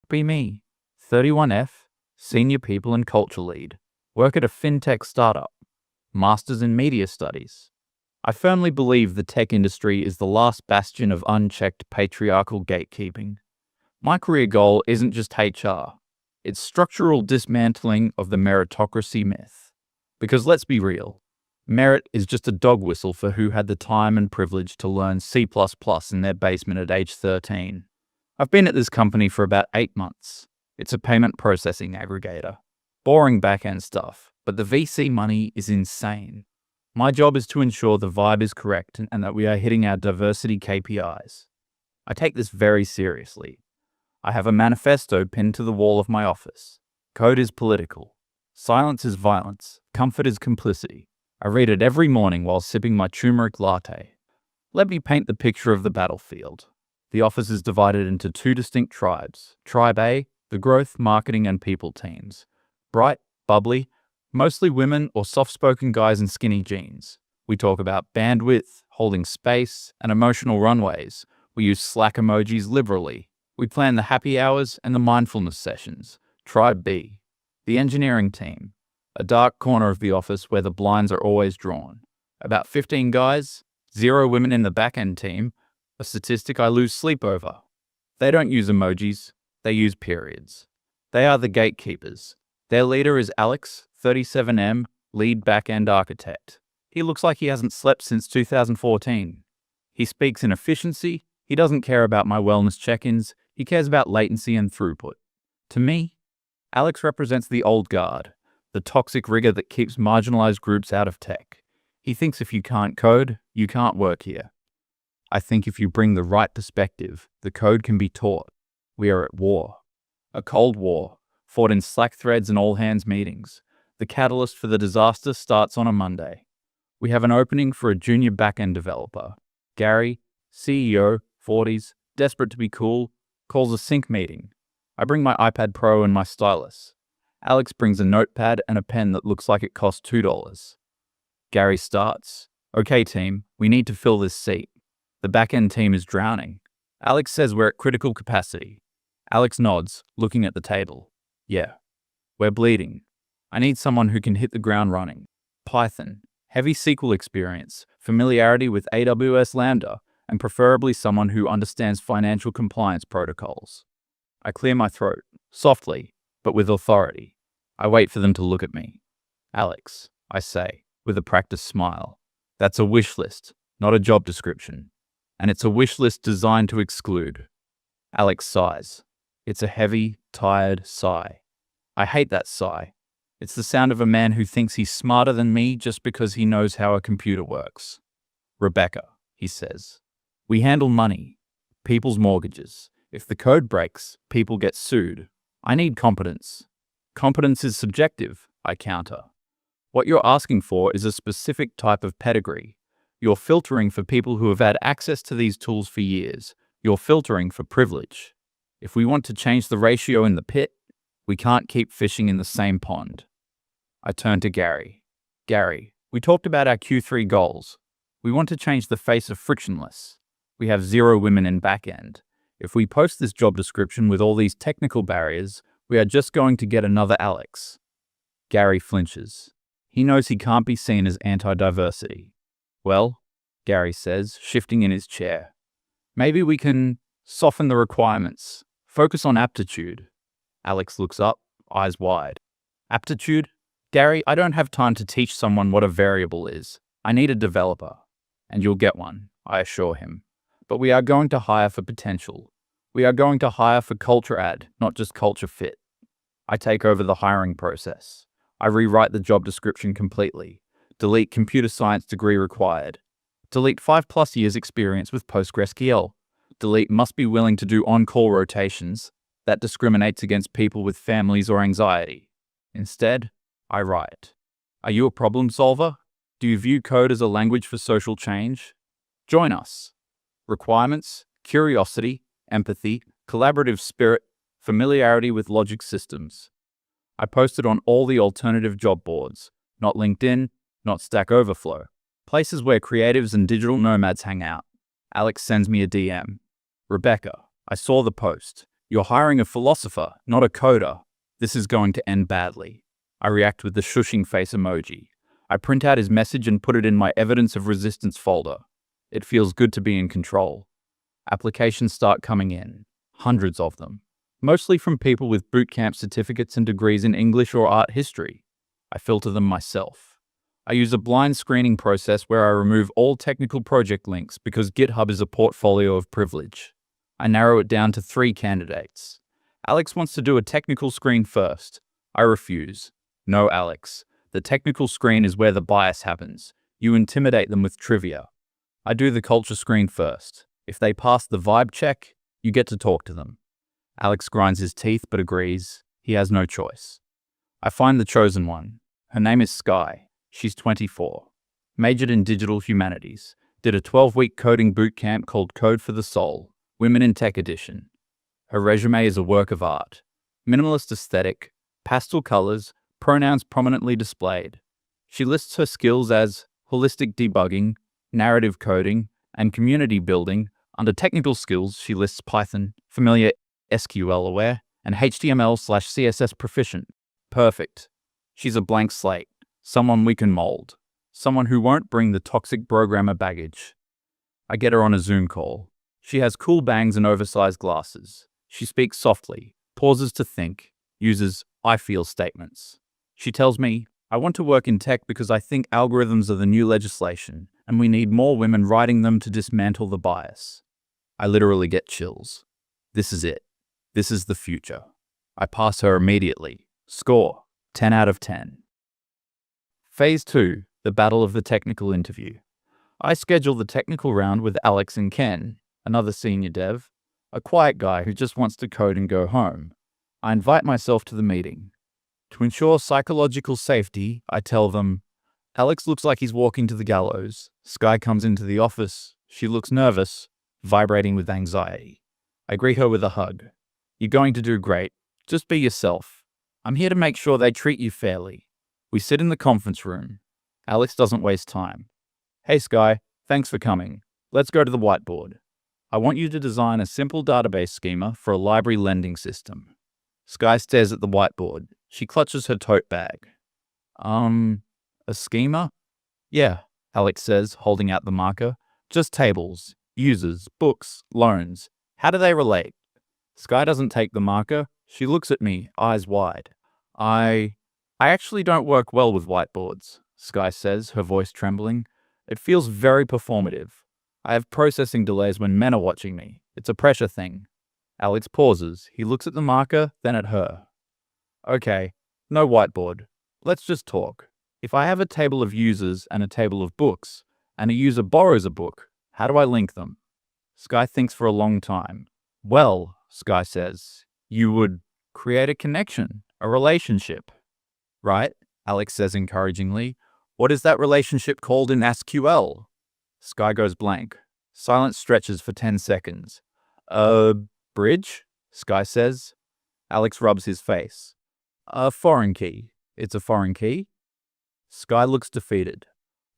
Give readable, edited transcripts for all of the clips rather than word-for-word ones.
Be me, 31F, Senior People and Culture Lead, work at a fintech startup, Masters in Media Studies. I firmly believe the tech industry is the last bastion of unchecked patriarchal gatekeeping. My career goal isn't just HR, it's structural dismantling of the meritocracy myth. Because let's be real, merit is just a dog whistle for who had the time and privilege to learn C++ in their basement at age 13. I've been at this company for about 8 months. It's a payment processing aggregator. Boring back-end stuff, but the VC money is insane. My job is to ensure the vibe is correct and that we are hitting our diversity KPIs. I take this very seriously. I have a manifesto pinned to the wall of my office. Code is political. Silence is violence. Comfort is complicity. I read it every morning while sipping my turmeric latte. Let me paint the picture of the battlefield. The office is divided into 2 distinct tribes. Tribe A, the growth, marketing, and people teams. Bright, bubbly, mostly women or soft-spoken guys in skinny jeans. We talk about bandwidth, holding space, and emotional runways. We use Slack emojis liberally. We plan the happy hours and the mindfulness sessions. Tribe B, the engineering team. A dark corner of the office where the blinds are always drawn. About 15 guys, 0 women in the back-end team, a statistic I lose sleep over. They don't use emojis, they use periods. They are the gatekeepers. Their leader is Alex, 37M, lead back-end architect. He looks like he hasn't slept since 2014. He speaks in efficiency, he doesn't care about my wellness check-ins, he cares about latency and throughput. To me, Alex represents the old guard, the toxic rigor that keeps marginalized groups out of tech. He thinks if you can't code, you can't work here. I think if you bring the right perspective, the code can be taught. We are at war. A cold war, fought in Slack threads and all-hands meetings. The catalyst for the disaster starts on a Monday. We have an opening for a junior back-end developer. Gary, CEO, 40s, desperate to be cool, calls a sync meeting. I bring my iPad Pro and my stylus. Alex brings a notepad and a pen that looks like it costs $2. Gary starts. Okay team, we need to fill this seat. The back-end team is drowning. Alex says we're at critical capacity. Alex nods, looking at the table. Yeah, we're bleeding. I need someone who can hit the ground running. Python, heavy SQL experience, familiarity with AWS Lambda, and preferably someone who understands financial compliance protocols. I clear my throat, softly, but with authority. I wait for them to look at me. Alex, I say, with a practiced smile. That's a wish list, not a job description. And it's a wish list designed to exclude. Alex sighs. It's a heavy, tired sigh. I hate that sigh. It's the sound of a man who thinks he's smarter than me just because he knows how a computer works. Rebecca, he says. We handle money, people's mortgages. If the code breaks, people get sued. I need competence. Competence is subjective, I counter. What you're asking for is a specific type of pedigree. You're filtering for people who have had access to these tools for years. You're filtering for privilege. If we want to change the ratio in the pit, we can't keep fishing in the same pond. I turn to Gary. Gary, we talked about our Q3 goals. We want to change the face of frictionless. We have 0 women in back-end. If we post this job description with all these technical barriers, we are just going to get another Alex. Gary flinches. He knows he can't be seen as anti-diversity. Well, Gary says, shifting in his chair. Maybe we can soften the requirements. Focus on aptitude. Alex looks up, eyes wide. Aptitude? Gary, I don't have time to teach someone what a variable is. I need a developer. And you'll get one, I assure him. But we are going to hire for potential. We are going to hire for culture add, not just culture fit. I take over the hiring process. I rewrite the job description completely. Delete computer science degree required. Delete 5+ years experience with PostgreSQL. Delete must be willing to do on-call rotations. That discriminates against people with families or anxiety. Instead, I write. Are you a problem solver? Do you view code as a language for social change? Join us. Requirements, curiosity, empathy, collaborative spirit, familiarity with logic systems. I posted on all the alternative job boards, not LinkedIn, not Stack Overflow, places where creatives and digital nomads hang out. Alex sends me a DM. Rebecca, I saw the post. You're hiring a philosopher, not a coder. This is going to end badly. I react with the shushing face emoji. I print out his message and put it in my evidence of resistance folder. It feels good to be in control. Applications start coming in, hundreds of them, mostly from people with bootcamp certificates and degrees in English or art history. I filter them myself. I use a blind screening process where I remove all technical project links because GitHub is a portfolio of privilege. I narrow it down to 3 candidates. Alex wants to do a technical screen first. I refuse. No, Alex. The technical screen is where the bias happens. You intimidate them with trivia. I do the culture screen first. If they pass the vibe check, you get to talk to them. Alex grinds his teeth but agrees. He has no choice. I find the chosen one. Her name is Sky. She's 24. Majored in digital humanities. Did a 12-week coding bootcamp called Code for the Soul. Women in Tech Edition. Her resume is a work of art. Minimalist aesthetic, pastel colors, pronouns prominently displayed. She lists her skills as holistic debugging, narrative coding, and community building. Under technical skills, she lists Python, familiar, SQL aware, and HTML/CSS proficient. Perfect. She's a blank slate. Someone we can mold. Someone who won't bring the toxic programmer baggage. I get her on a Zoom call. She has cool bangs and oversized glasses. She speaks softly, pauses to think, uses "I feel" statements. She tells me, I want to work in tech because I think algorithms are the new legislation, and we need more women writing them to dismantle the bias. I literally get chills. This is it. This is the future. I pass her immediately. Score, 10 out of 10. Phase 2, the battle of the technical interview. I schedule the technical round with Alex and Ken, another senior dev, a quiet guy who just wants to code and go home. I invite myself to the meeting. To ensure psychological safety, I tell them, Alex looks like he's walking to the gallows. Sky comes into the office. She looks nervous, vibrating with anxiety. I greet her with a hug. You're going to do great. Just be yourself. I'm here to make sure they treat you fairly. We sit in the conference room. Alex doesn't waste time. Hey Sky, thanks for coming. Let's go to the whiteboard. I want you to design a simple database schema for a library lending system. Sky stares at the whiteboard. She clutches her tote bag. A schema? Yeah, Alex says, holding out the marker. Just tables, users, books, loans. How do they relate? Sky doesn't take the marker. She looks at me, eyes wide. I actually don't work well with whiteboards, Sky says, her voice trembling. It feels very performative. I have processing delays when men are watching me. It's a pressure thing. Alex pauses. He looks at the marker, then at her. Okay, no whiteboard. Let's just talk. If I have a table of users and a table of books, and a user borrows a book, how do I link them? Sky thinks for a long time. Well, Sky says, you would create a connection, a relationship. Right? Alex says encouragingly. What is that relationship called in SQL? Sky goes blank. Silence stretches for 10 seconds. Bridge? Sky says. Alex rubs his face. A foreign key. It's a foreign key? Sky looks defeated.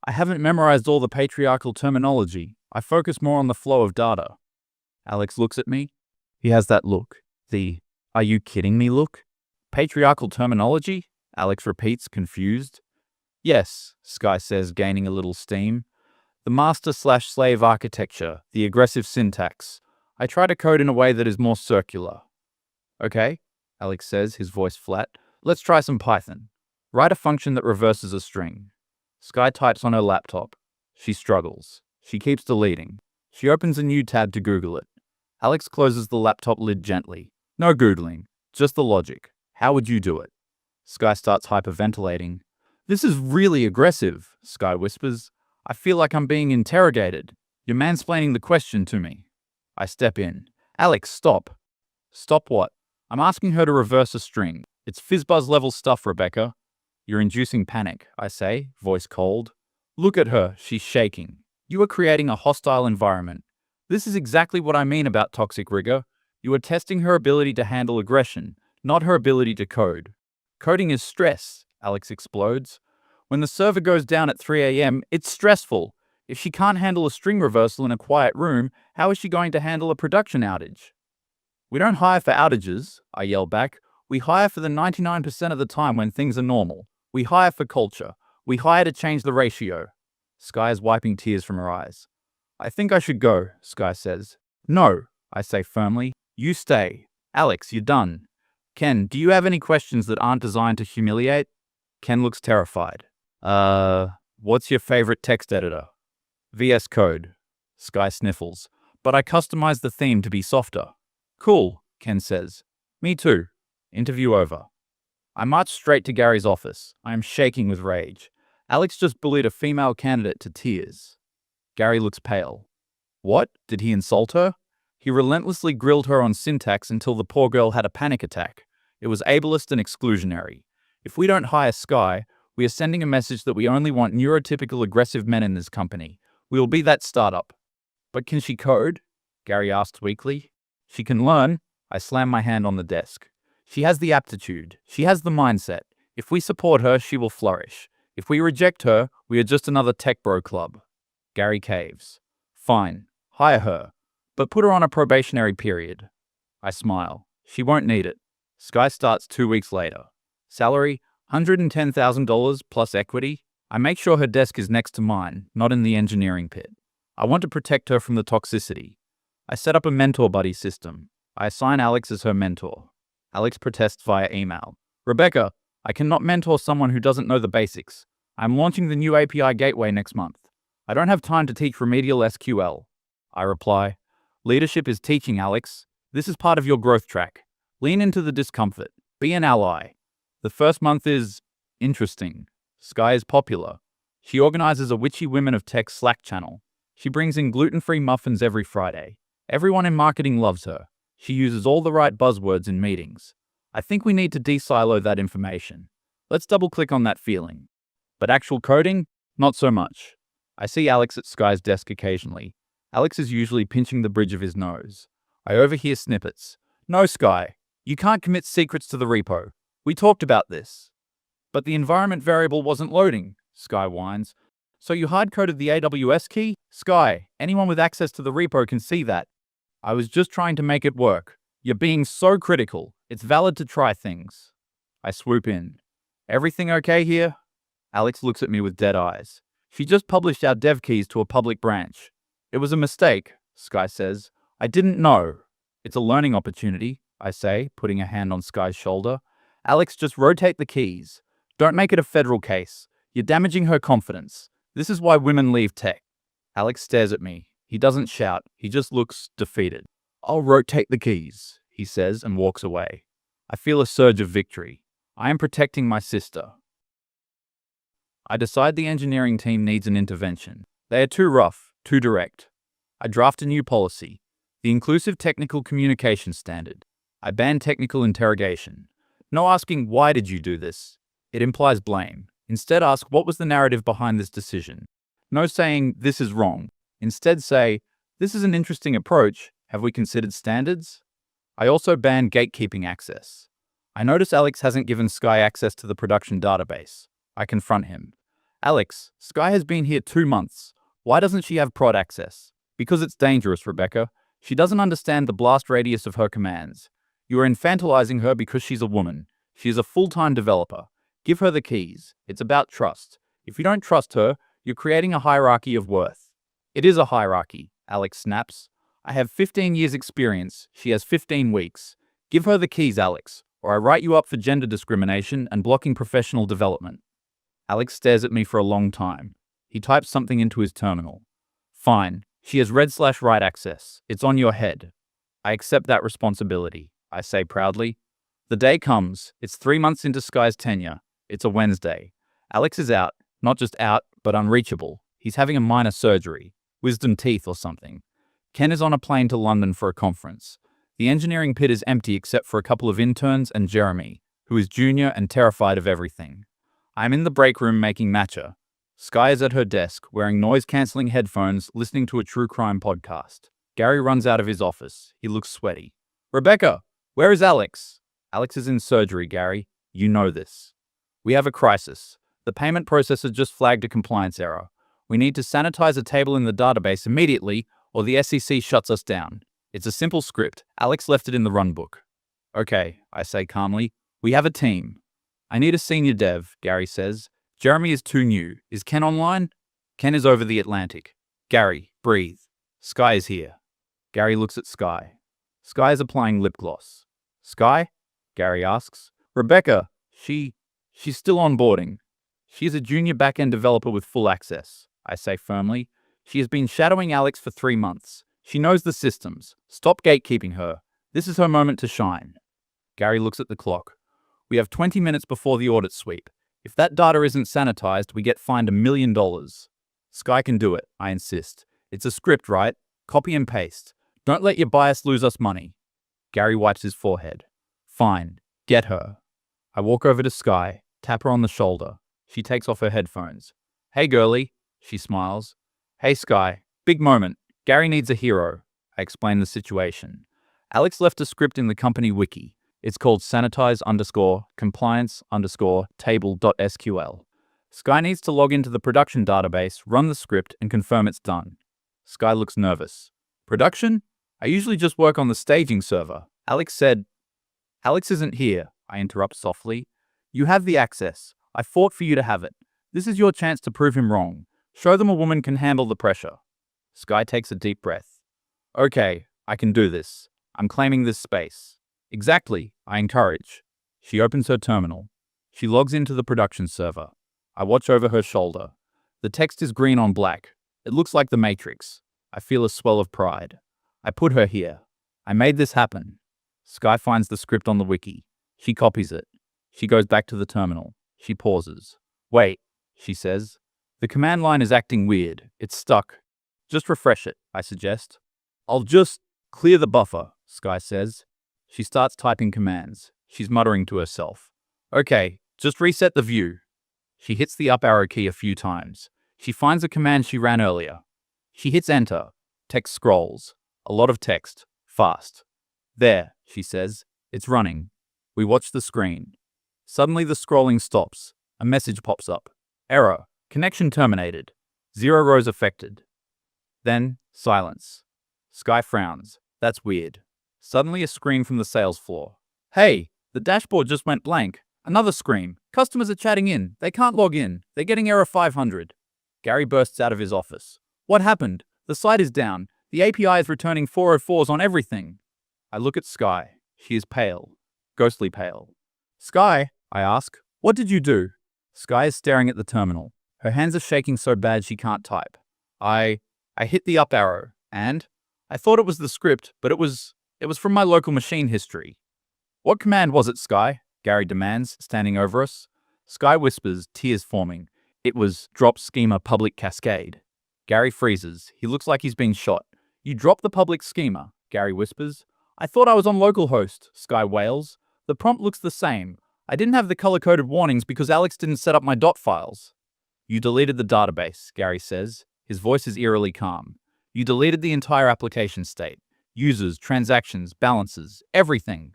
I haven't memorized all the patriarchal terminology. I focus more on the flow of data. Alex looks at me. He has that look. The, are you kidding me look? Patriarchal terminology? Alex repeats, confused. Yes, Sky says, gaining a little steam. The master/slave architecture, the aggressive syntax. I try to code in a way that is more circular. Okay, Alex says, his voice flat. Let's try some Python. Write a function that reverses a string. Sky types on her laptop. She struggles. She keeps deleting. She opens a new tab to Google it. Alex closes the laptop lid gently. No Googling, just the logic. How would you do it? Sky starts hyperventilating. This is really aggressive, Sky whispers. I feel like I'm being interrogated. You're mansplaining the question to me. I step in. Alex, stop. Stop what? I'm asking her to reverse a string. It's FizzBuzz level stuff, Rebecca. You're inducing panic, I say, voice cold. Look at her, she's shaking. You are creating a hostile environment. This is exactly what I mean about toxic rigor. You are testing her ability to handle aggression, not her ability to code. Coding is stress, Alex explodes. When the server goes down at 3 a.m., it's stressful. If she can't handle a string reversal in a quiet room, how is she going to handle a production outage? We don't hire for outages, I yell back. We hire for the 99% of the time when things are normal. We hire for culture. We hire to change the ratio. Sky is wiping tears from her eyes. I think I should go, Sky says. No, I say firmly. You stay. Alex, you're done. Ken, do you have any questions that aren't designed to humiliate? Ken looks terrified. What's your favorite text editor? VS Code. Sky sniffles. But I customized the theme to be softer. Cool, Ken says. Me too. Interview over. I march straight to Gary's office. I am shaking with rage. Alex just bullied a female candidate to tears. Gary looks pale. What? Did he insult her? He relentlessly grilled her on syntax until the poor girl had a panic attack. It was ableist and exclusionary. If we don't hire Sky, we are sending a message that we only want neurotypical aggressive men in this company. We will be that startup. But can she code? Gary asks weakly. She can learn. I slam my hand on the desk. She has the aptitude. She has the mindset. If we support her, she will flourish. If we reject her, we are just another tech bro club. Gary caves. Fine. Hire her. But put her on a probationary period. I smile. She won't need it. Sky starts 2 weeks later. Salary, $110,000 plus equity. I make sure her desk is next to mine, not in the engineering pit. I want to protect her from the toxicity. I set up a mentor buddy system. I assign Alex as her mentor. Alex protests via email. Rebecca, I cannot mentor someone who doesn't know the basics. I'm launching the new API gateway next month. I don't have time to teach remedial SQL. I reply, leadership is teaching, Alex. This is part of your growth track. Lean into the discomfort. Be an ally. The first month is interesting. Sky is popular. She organizes a Witchy Women of Tech Slack channel. She brings in gluten-free muffins every Friday. Everyone in marketing loves her. She uses all the right buzzwords in meetings. I think we need to de-silo that information. Let's double-click on that feeling. But actual coding? Not so much. I see Alex at Sky's desk occasionally. Alex is usually pinching the bridge of his nose. I overhear snippets. No, Sky. You can't commit secrets to the repo. We talked about this. But the environment variable wasn't loading, Sky whines. So you hard-coded the AWS key? Sky, anyone with access to the repo can see that. I was just trying to make it work. You're being so critical. It's valid to try things. I swoop in. Everything okay here? Alex looks at me with dead eyes. She just published our dev keys to a public branch. It was a mistake, Sky says. I didn't know. It's a learning opportunity, I say, putting a hand on Sky's shoulder. Alex, just rotate the keys. Don't make it a federal case. You're damaging her confidence. This is why women leave tech. Alex stares at me. He doesn't shout. He just looks defeated. I'll rotate the keys, he says and walks away. I feel a surge of victory. I am protecting my sister. I decide the engineering team needs an intervention. They are too rough, too direct. I draft a new policy, the Inclusive Technical Communication Standard. I ban technical interrogation. No asking, why did you do this? It implies blame. Instead ask, what was the narrative behind this decision? No saying, this is wrong. Instead say, this is an interesting approach. Have we considered standards? I also ban gatekeeping access. I notice Alex hasn't given Sky access to the production database. I confront him. Alex, Sky has been here 2 months. Why doesn't she have prod access? Because it's dangerous, Rebecca. She doesn't understand the blast radius of her commands. You are infantilizing her because she's a woman. She is a full-time developer. Give her the keys. It's about trust. If you don't trust her, you're creating a hierarchy of worth. It is a hierarchy, Alex snaps. I have 15 years experience. She has 15 weeks. Give her the keys, Alex, or I write you up for gender discrimination and blocking professional development. Alex stares at me for a long time. He types something into his terminal. Fine. She has read/write access. It's on your head. I accept that responsibility, I say proudly. The day comes. It's 3 months into Sky's tenure. It's a Wednesday. Alex is out. Not just out, but unreachable. He's having a minor surgery. Wisdom teeth or something. Ken is on a plane to London for a conference. The engineering pit is empty except for a couple of interns and Jeremy, who is junior and terrified of everything. I am in the break room making matcha. Sky is at her desk, wearing noise-cancelling headphones, listening to a true crime podcast. Gary runs out of his office. He looks sweaty. Rebecca, where is Alex? Alex is in surgery, Gary. You know this. We have a crisis. The payment processor just flagged a compliance error. We need to sanitize a table in the database immediately, or the SEC shuts us down. It's a simple script. Alex left it in the run book. Okay, I say calmly. We have a team. I need a senior dev, Gary says. Jeremy is too new. Is Ken online? Ken is over the Atlantic. Gary, breathe. Sky is here. Gary looks at Sky. Sky is applying lip gloss. Sky? Gary asks. Rebecca, she's still onboarding. She's a junior back-end developer with full access, I say firmly. She has been shadowing Alex for 3 months. She knows the systems. Stop gatekeeping her. This is her moment to shine. Gary looks at the clock. We have 20 minutes before the audit sweep. If that data isn't sanitized, we get fined $1 million. Sky can do it, I insist. It's a script, right? Copy and paste. Don't let your bias lose us money. Gary wipes his forehead. Fine. Get her. I walk over to Sky, tap her on the shoulder. She takes off her headphones. Hey, girlie. She smiles. Hey, Sky. Big moment. Gary needs a hero. I explain the situation. Alex left a script in the company wiki. It's called sanitize_compliance_table.sql. Sky needs to log into the production database, run the script, and confirm it's done. Sky looks nervous. Production? I usually just work on the staging server. Alex said. Alex isn't here, I interrupt softly. You have the access. I fought for you to have it. This is your chance to prove him wrong. Show them a woman can handle the pressure. Sky takes a deep breath. Okay, I can do this. I'm claiming this space. Exactly, I encourage. She opens her terminal. She logs into the production server. I watch over her shoulder. The text is green on black. It looks like the Matrix. I feel a swell of pride. I put her here. I made this happen. Sky finds the script on the wiki. She copies it. She goes back to the terminal. She pauses. Wait, she says. The command line is acting weird. It's stuck. Just refresh it, I suggest. I'll just clear the buffer, Sky says. She starts typing commands. She's muttering to herself. Okay, just reset the view. She hits the up arrow key a few times. She finds a command she ran earlier. She hits enter. Text scrolls. A lot of text. Fast. There, she says. It's running. We watch the screen. Suddenly the scrolling stops. A message pops up. Error. Connection terminated. 0 rows affected. Then, silence. Sky frowns. That's weird. Suddenly a scream from the sales floor. Hey, the dashboard just went blank. Another scream. Customers are chatting in. They can't log in. They're getting error 500. Gary bursts out of his office. What happened? The site is down. The API is returning 404s on everything. I look at Sky. She is pale. Ghostly pale. Sky, I ask, what did you do? Sky is staring at the terminal. Her hands are shaking so bad she can't type. I hit the up arrow, and I thought it was the script, but it was from my local machine history. What command was it, Sky? Gary demands, standing over us. Sky whispers, tears forming. It was drop schema public cascade. Gary freezes. He looks like he's been shot. You dropped the public schema, Gary whispers. I thought I was on localhost, Sky wails. The prompt looks the same. I didn't have the color-coded warnings because Alex didn't set up my dot files. You deleted the database, Gary says. His voice is eerily calm. You deleted the entire application state. Users, transactions, balances, everything.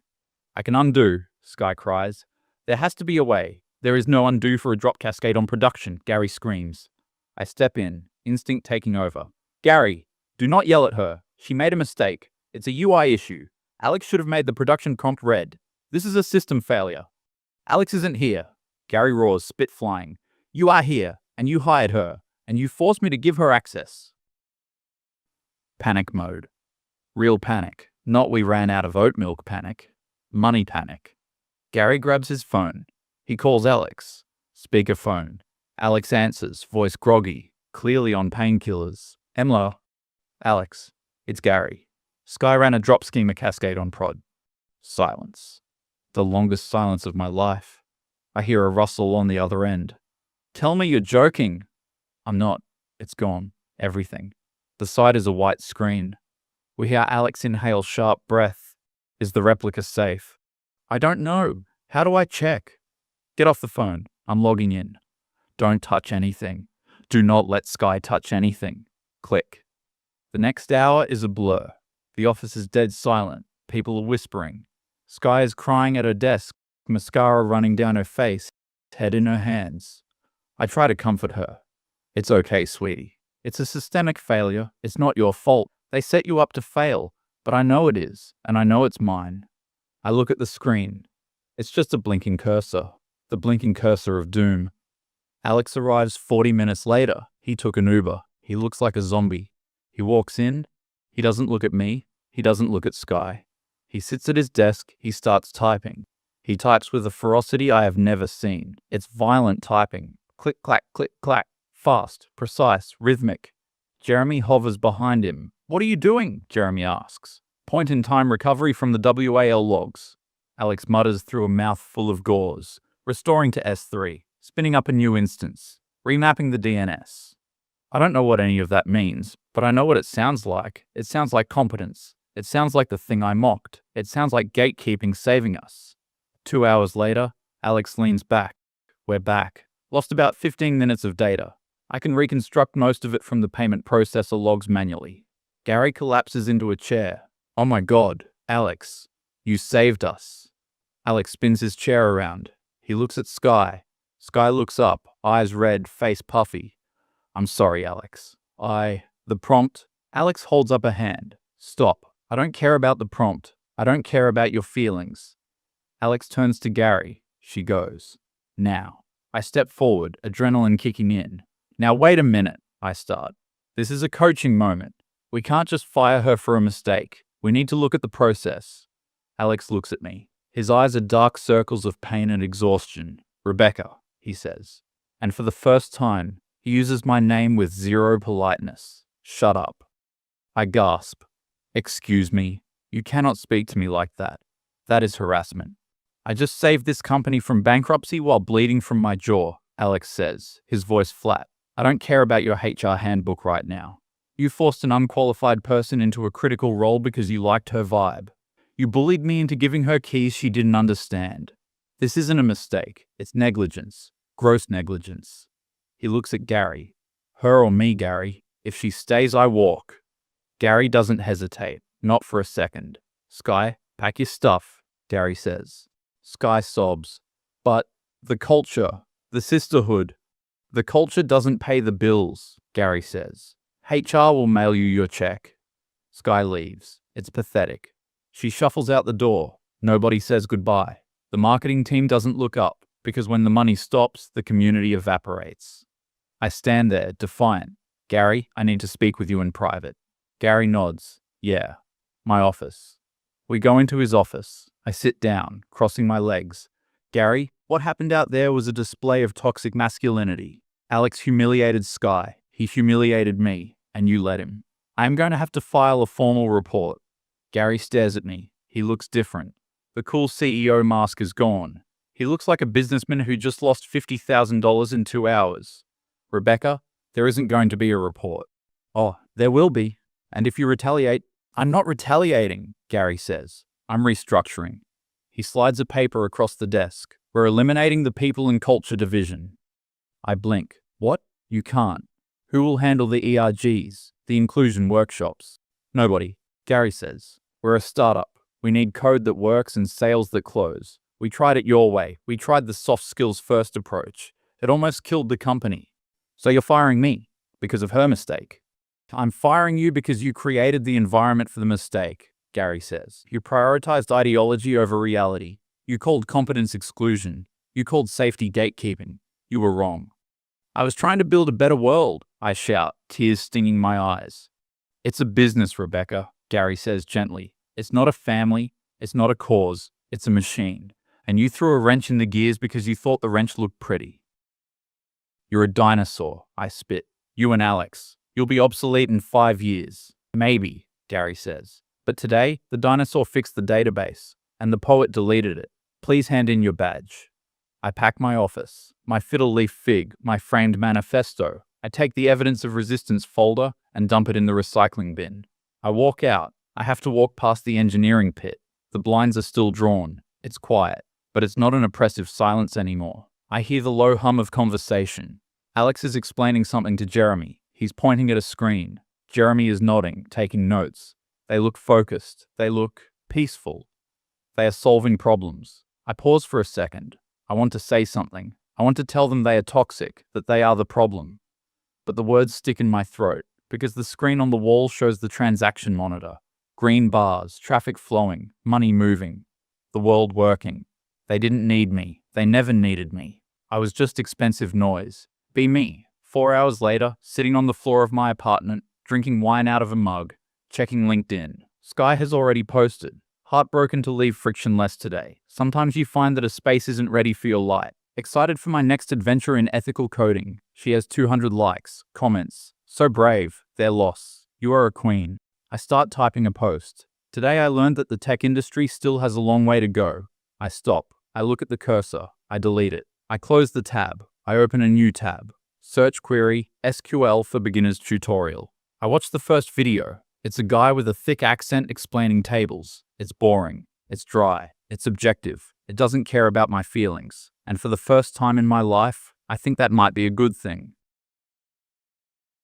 I can undo, Sky cries. There has to be a way. There is no undo for a drop cascade on production, Gary screams. I step in, instinct taking over. Gary, do not yell at her. She made a mistake. It's a UI issue. Alex should have made the production prompt red. This is a system failure. Alex isn't here. Gary roars, spit flying. You are here, and you hired her, and you forced me to give her access. Panic mode. Real panic. Not we ran out of oat milk panic. Money panic. Gary grabs his phone. He calls Alex. Speakerphone. Alex answers, voice groggy, clearly on painkillers. Emla. Alex. It's Gary. Sky ran a drop schema cascade on prod. Silence. The longest silence of my life. I hear a rustle on the other end. Tell me you're joking. I'm not. It's gone. Everything. The site is a white screen. We hear Alex inhale sharp breath. Is the replica safe? I don't know. How do I check? Get off the phone. I'm logging in. Don't touch anything. Do not let Sky touch anything. Click. The next hour is a blur. The office is dead silent. People are whispering. Sky is crying at her desk, mascara running down her face, head in her hands. I try to comfort her. It's okay, sweetie. It's a systemic failure. It's not your fault. They set you up to fail. But I know it is, and I know it's mine. I look at the screen. It's just a blinking cursor. The blinking cursor of doom. Alex arrives 40 minutes later. He took an Uber. He looks like a zombie. He walks in. He doesn't look at me. He doesn't look at Sky. He sits at his desk. He starts typing. He types with a ferocity I have never seen. It's violent typing. Click, clack, click, clack. Fast, precise, rhythmic. Jeremy hovers behind him. "What are you doing?" Jeremy asks. "Point-in-time recovery from the WAL logs." Alex mutters through a mouth full of gauze. "Restoring to S3. Spinning up a new instance. Remapping the DNS." I don't know what any of that means, but I know what it sounds like. It sounds like competence. It sounds like the thing I mocked. It sounds like gatekeeping saving us. 2 hours later, Alex leans back. We're back. Lost about 15 minutes of data. I can reconstruct most of it from the payment processor logs manually. Gary collapses into a chair. "Oh my God, Alex, you saved us." Alex spins his chair around. He looks at Sky. Sky looks up, eyes red, face puffy. "I'm sorry, Alex. The prompt." Alex holds up a hand. "Stop. I don't care about the prompt. I don't care about your feelings." Alex turns to Gary. She goes, "Now." I step forward, adrenaline kicking in. "Now wait a minute," I start. "This is a coaching moment. We can't just fire her for a mistake. We need to look at the process." Alex looks at me. His eyes are dark circles of pain and exhaustion. "Rebecca," he says. And for the first time, he uses my name with zero politeness. "Shut up." I gasp. "Excuse me. You cannot speak to me like that. That is harassment." "I just saved this company from bankruptcy while bleeding from my jaw," Alex says, his voice flat. "I don't care about your HR handbook right now. You forced an unqualified person into a critical role because you liked her vibe. You bullied me into giving her keys she didn't understand. This isn't a mistake. It's negligence. Gross negligence." He looks at Gary. "Her or me, Gary. If she stays, I walk." Gary doesn't hesitate. Not for a second. "Sky, pack your stuff," Gary says. Sky sobs. "But the culture, the sisterhood." "The culture doesn't pay the bills," Gary says. "HR will mail you your check." Sky leaves. It's pathetic. She shuffles out the door. Nobody says goodbye. The marketing team doesn't look up, because when the money stops, the community evaporates. I stand there, defiant. "Gary, I need to speak with you in private." Gary nods. "Yeah, my office." We go into his office. I sit down, crossing my legs. "Gary, what happened out there was a display of toxic masculinity. Alex humiliated Sky. He humiliated me, and you let him. I am going to have to file a formal report." Gary stares at me. He looks different. The cool CEO mask is gone. He looks like a businessman who just lost $50,000 in 2 hours. "Rebecca, there isn't going to be a report." "Oh, there will be. And if you retaliate..." "I'm not retaliating," Gary says. "I'm restructuring." He slides a paper across the desk. "We're eliminating the people and culture division." I blink. "What? You can't. Who will handle the ERGs, the inclusion workshops?" "Nobody," Gary says. "We're a startup. We need code that works and sales that close. We tried it your way. We tried the soft skills first approach. It almost killed the company." "So you're firing me because of her mistake?" "I'm firing you because you created the environment for the mistake," Gary says. "You prioritized ideology over reality. You called competence exclusion. You called safety gatekeeping. You were wrong." "I was trying to build a better world," I shout, tears stinging my eyes. "It's a business, Rebecca," Gary says gently. "It's not a family. It's not a cause. It's a machine. And you threw a wrench in the gears because you thought the wrench looked pretty." "You're a dinosaur," I spit. "You and Alex. You'll be obsolete in 5 years. "Maybe," Gary says. "But today, the dinosaur fixed the database, and the poet deleted it. Please hand in your badge." I pack my office, my fiddle leaf fig, my framed manifesto. I take the evidence of resistance folder and dump it in the recycling bin. I walk out. I have to walk past the engineering pit. The blinds are still drawn. It's quiet, but it's not an oppressive silence anymore. I hear the low hum of conversation. Alex is explaining something to Jeremy. He's pointing at a screen. Jeremy is nodding, taking notes. They look focused. They look peaceful. They are solving problems. I pause for a second. I want to say something. I want to tell them they are toxic, that they are the problem. But the words stick in my throat, because the screen on the wall shows the transaction monitor. Green bars, traffic flowing, money moving, the world working. They didn't need me. They never needed me. I was just expensive noise. Be me. 4 hours later, sitting on the floor of my apartment, drinking wine out of a mug, checking LinkedIn. Sky has already posted. Heartbroken to leave frictionless today. Sometimes you find that a space isn't ready for your light. Excited for my next adventure in ethical coding. She has 200 likes, comments. So brave, their loss. You are a queen. I start typing a post. Today I learned that the tech industry still has a long way to go. I stop. I look at the cursor. I delete it. I close the tab. I open a new tab. Search query, SQL for beginners tutorial. I watch the first video. It's a guy with a thick accent explaining tables. It's boring. It's dry. It's objective. It doesn't care about my feelings. And for the first time in my life, I think that might be a good thing.